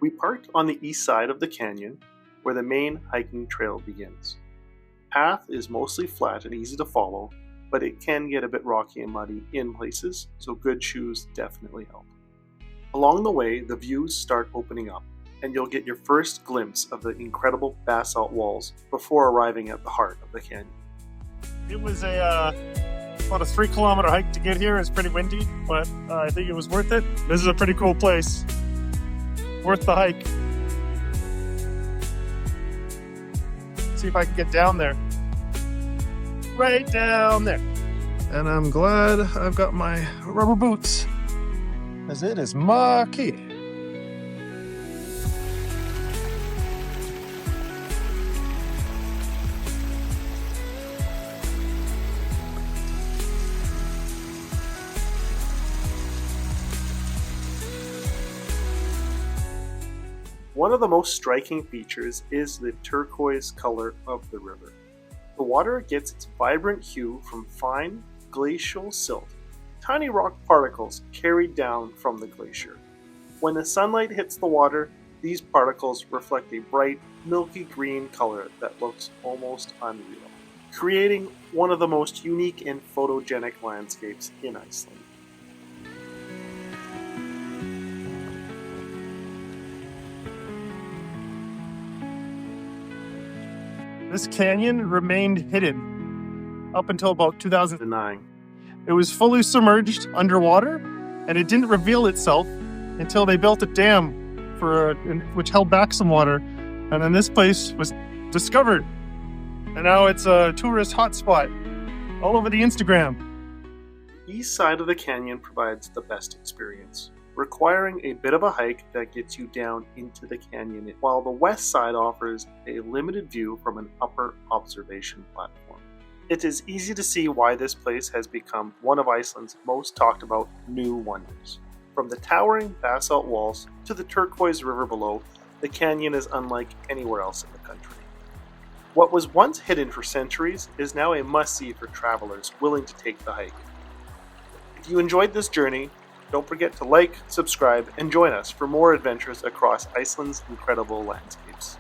We parked on the east side of the canyon, where the main hiking trail begins. The path is mostly flat and easy to follow, but it can get a bit rocky and muddy in places, so good shoes definitely help. Along the way, the views start opening up, and you'll get your first glimpse of the incredible basalt walls before arriving at the heart of the canyon. It was about a 3-kilometer hike to get here. It's pretty windy, but I think it was worth it. This is a pretty cool place. Worth the hike. See if I can get down there. Right down there. And I'm glad I've got my rubber boots, as it is mucky. One of the most striking features is the turquoise color of the river. The water gets its vibrant hue from fine glacial silt, tiny rock particles carried down from the glacier. When the sunlight hits the water, these particles reflect a bright, milky green color that looks almost unreal, creating one of the most unique and photogenic landscapes in Iceland. This canyon remained hidden up until about 2009. It was fully submerged underwater, and it didn't reveal itself until they built a dam which held back some water, and then this place was discovered. And now it's a tourist hotspot all over the Instagram. The east side of the canyon provides the best experience, requiring a bit of a hike that gets you down into the canyon, while the west side offers a limited view from an upper observation platform. It is easy to see why this place has become one of Iceland's most talked about new wonders. From the towering basalt walls to the turquoise river below, the canyon is unlike anywhere else in the country. What was once hidden for centuries is now a must-see for travelers willing to take the hike. If you enjoyed this journey, don't forget to like, subscribe, and join us for more adventures across Iceland's incredible landscapes.